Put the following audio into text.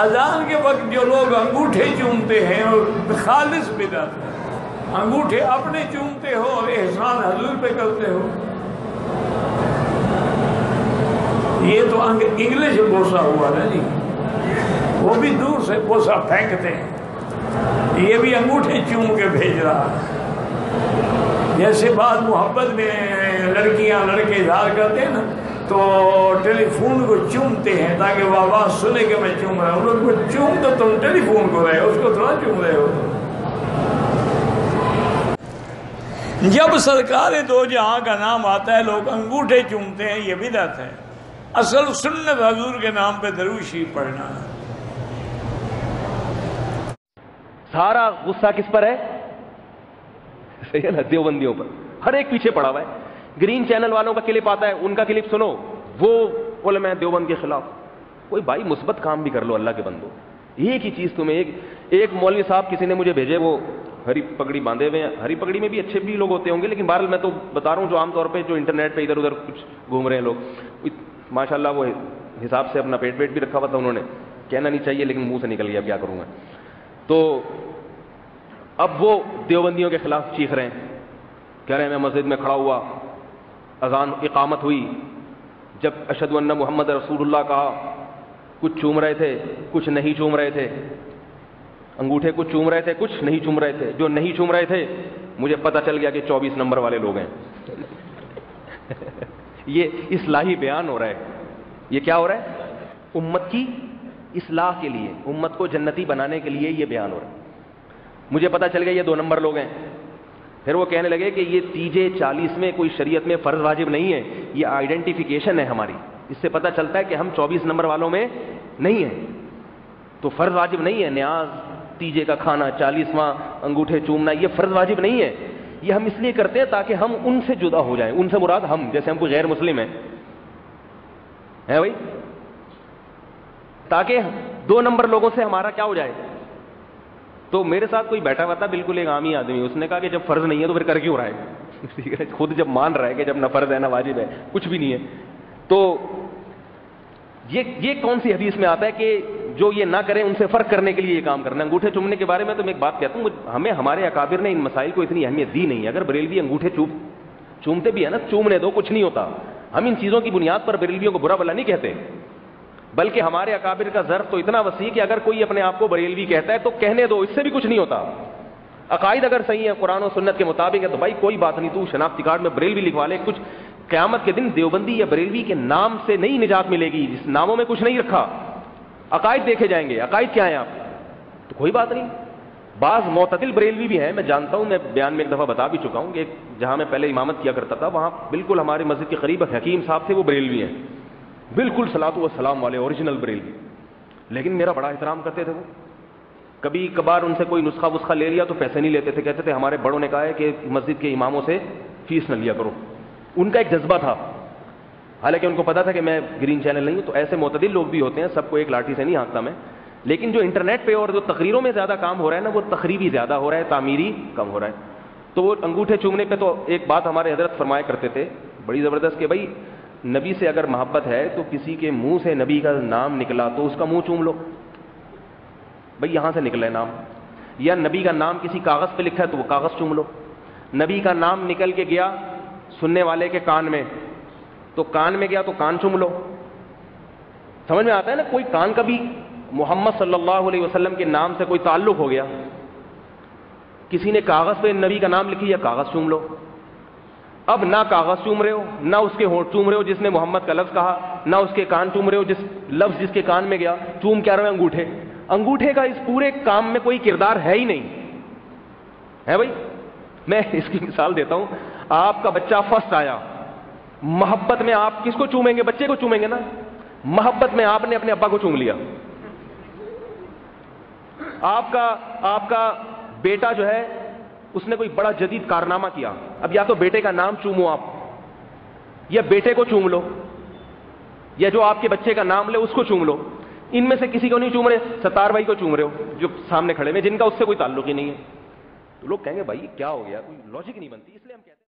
اذان کے وقت جو لوگ انگوٹھے چومتے ہیں اور خالص بدعت ہے، انگوٹھے اپنے چومتے ہو اور احسان حضور پہ کرتے ہو، یہ تو انگلش بوسہ ہوا نا جی، وہ بھی دور سے بوسہ پھینکتے ہیں، یہ بھی انگوٹھے چوم کے بھیج رہا ہے۔ جیسے بعض محبت میں لڑکیاں لڑکے اظہار کرتے ہیں نا، تو ٹیلی فون کو چومتے ہیں تاکہ وہ آواز سنے کہ میں چوم رہا ہوں۔ ان کو چوم تو تم ٹیلی فون کو رہے ہو، اس کو تھوڑا چوم رہے ہو۔ جب سرکار دو جہاں کا نام آتا ہے لوگ انگوٹھے چومتے ہیں، یہ بدعت ہے۔ اصل سنت حضور کے نام پہ درود شریف پڑھنا ہے۔ سارا غصہ کس پر ہے؟ صحیح ہے نا، دیوبندیوں پر۔ ہر ایک پیچھے پڑا ہوا ہے۔ گرین چینل والوں کا کلپ آتا ہے، ان کا کلپ سنو، وہ علماء دیوبند کے خلاف۔ کوئی بھائی مثبت کام بھی کر لو اللہ کے بندو۔ ایک ہی چیز تمہیں ایک مولوی صاحب کسی نے مجھے بھیجے، وہ ہری پگڑی باندھے ہوئے ہیں۔ ہری پگڑی میں بھی اچھے بھی لوگ ہوتے ہوں گے، لیکن بہرحال میں تو بتا رہا ہوں جو عام طور پہ جو انٹرنیٹ پہ ادھر ادھر کچھ گھوم رہے ہیں لوگ، ماشاءاللہ وہ حساب سے اپنا پیٹ بھی رکھا ہوا تھا انہوں نے، کہنا نہیں چاہیے لیکن منہ سے نکل گیا، کیا کروں میں۔ تو اب وہ دیوبندیوں کے خلاف چیخ رہے ہیں، کہہ رہے ہیں میں مسجد میں کھڑا ہوا، اذان اقامت ہوئی، جب اشہد ان محمد رسول اللہ کہا، کچھ چوم رہے تھے کچھ نہیں چوم رہے تھے، انگوٹھے کچھ چوم رہے تھے کچھ نہیں چوم رہے تھے، جو نہیں چوم رہے تھے مجھے پتہ چل گیا کہ 24 نمبر والے لوگ ہیں۔ یہ اصلاحی بیان ہو رہا ہے۔ یہ کیا ہو رہا ہے؟ امت کی اصلاح کے لیے، امت کو جنتی بنانے کے لیے یہ بیان ہو رہا ہے۔ مجھے پتہ چل گیا یہ 2 نمبر لوگ ہیں۔ پھر وہ کہنے لگے کہ یہ تیجے 40 میں کوئی شریعت میں فرض واجب نہیں ہے، یہ آئیڈینٹیفیکیشن ہے ہماری، اس سے پتہ چلتا ہے کہ ہم 24 نمبر والوں میں نہیں ہیں، تو فرض واجب نہیں ہے۔ نیاز، تیجے کا کھانا، 40واں انگوٹھے چومنا، یہ فرض واجب نہیں ہے، یہ ہم اس لیے کرتے ہیں تاکہ ہم ان سے جدا ہو جائیں۔ ان سے مراد ہم، جیسے ہم کوئی غیر مسلم ہیں بھائی، تاکہ 2 نمبر لوگوں سے ہمارا کیا ہو جائے۔ تو میرے ساتھ کوئی بیٹھا ہوا تھا، بالکل ایک عامی آدمی، اس نے کہا کہ جب فرض نہیں ہے تو پھر کر کیوں رہا ہے؟ خود جب مان رہا ہے کہ جب نہ فرض ہے نہ واجب ہے، کچھ بھی نہیں ہے، تو یہ کون سی حدیث میں آتا ہے کہ جو یہ نہ کریں ان سے فرق کرنے کے لیے یہ کام کرنا؟ انگوٹھے چومنے کے بارے میں تو میں ایک بات کہتا ہوں، ہمیں ہمارے اکابر نے ان مسائل کو اتنی اہمیت دی نہیں ہے۔ اگر بریلوی انگوٹھے چومتے بھی ہے نا، چومنے دو، کچھ نہیں ہوتا۔ ہم ان چیزوں کی بنیاد پر بریلویوں کو برا بھلا نہیں کہتے، بلکہ ہمارے اکابر کا ظرف تو اتنا وسیع کہ اگر کوئی اپنے آپ کو بریلوی کہتا ہے تو کہنے دو، اس سے بھی کچھ نہیں ہوتا۔ عقائد اگر صحیح ہے، قرآن و سنت کے مطابق ہے، تو بھائی کوئی بات نہیں، تو شناختی کارڈ میں بریلوی لکھوا لے، کچھ قیامت کے دن دیوبندی یا بریلوی کے نام سے نہیں نجات ملے گی، جس ناموں میں کچھ نہیں رکھا، عقائد دیکھے جائیں گے، عقائد کیا ہیں آپ، تو کوئی بات نہیں۔ بعض معتدل بریلوی بھی ہیں، میں جانتا ہوں، میں بیان میں ایک دفعہ بتا بھی چکا ہوں کہ جہاں میں پہلے امامت کیا کرتا تھا وہاں بالکل ہماری مسجد کے قریب حکیم صاحب تھے، وہ بریلوی ہیں، بالکل صلاۃ و سلام والے اوریجنل بریلوی، لیکن میرا بڑا احترام کرتے تھے وہ۔ کبھی کبھار ان سے کوئی نسخہ وسخہ لے لیا تو پیسے نہیں لیتے تھے، کہتے تھے ہمارے بڑوں نے کہا ہے کہ مسجد کے اماموں سے فیس نہ لیا کرو۔ ان کا ایک جذبہ تھا، حالانکہ ان کو پتا تھا کہ میں گرین چینل نہیں ہوں۔ تو ایسے معتدل لوگ بھی ہوتے ہیں، سب کو ایک لاٹھی سے نہیں ہانکتا میں، لیکن جو انٹرنیٹ پہ اور جو تقریروں میں زیادہ کام ہو رہا ہے نا، وہ تخریبی زیادہ ہو رہا ہے، تعمیری کم ہو رہا ہے۔ تو وہ انگوٹھے چومنے پہ تو ایک بات ہمارے حضرت فرمایا کرتے تھے بڑی زبردست، کہ بھائی نبی سے اگر محبت ہے تو کسی کے منہ سے نبی کا نام نکلا تو اس کا منہ چوم لو، بھائی یہاں سے نکلا ہے نام، یا نبی کا نام کسی کاغذ پہ لکھا ہے تو وہ کاغذ چوم لو۔ نبی کا نام نکل کے گیا سننے والے کے کان میں تو کان میں گیا تو کان چوم لو۔ سمجھ میں آتا ہے نا؟ کوئی کان کا بھی محمد صلی اللہ علیہ وسلم کے نام سے کوئی تعلق ہو گیا، کسی نے کاغذ پہ نبی کا نام لکھی، یا کاغذ چوم لو۔ اب نہ کاغذ چوم رہے ہو، نہ اس کے ہونٹ چوم رہے ہو جس نے محمد کا لفظ کہا، نہ اس کے کان چوم رہے ہو جس لفظ جس کے کان میں گیا، چوم کیا رہے ہو؟ انگوٹھے۔ انگوٹھے کا اس پورے کام میں کوئی کردار ہے ہی نہیں ہے بھائی۔ میں اس کی مثال دیتا ہوں، آپ کا بچہ فرسٹ آیا، محبت میں آپ کس کو چومیں گے؟ بچے کو چومیں گے نا۔ محبت میں آپ نے اپنے ابا کو چوم لیا۔ آپ کا بیٹا جو ہے اس نے کوئی بڑا جدید کارنامہ کیا، اب یا تو بیٹے کا نام چومو آپ، یا بیٹے کو چوم لو، یا جو آپ کے بچے کا نام لے اس کو چوم لو۔ ان میں سے کسی کو نہیں چوم رہے، ستار بھائی کو چوم رہے ہو جو سامنے کھڑے ہیں، جن کا اس سے کوئی تعلق ہی نہیں ہے۔ تو لوگ کہیں گے بھائی کیا ہو گیا، کوئی لاجک نہیں بنتی، اس لیے ہم کہتے ہیں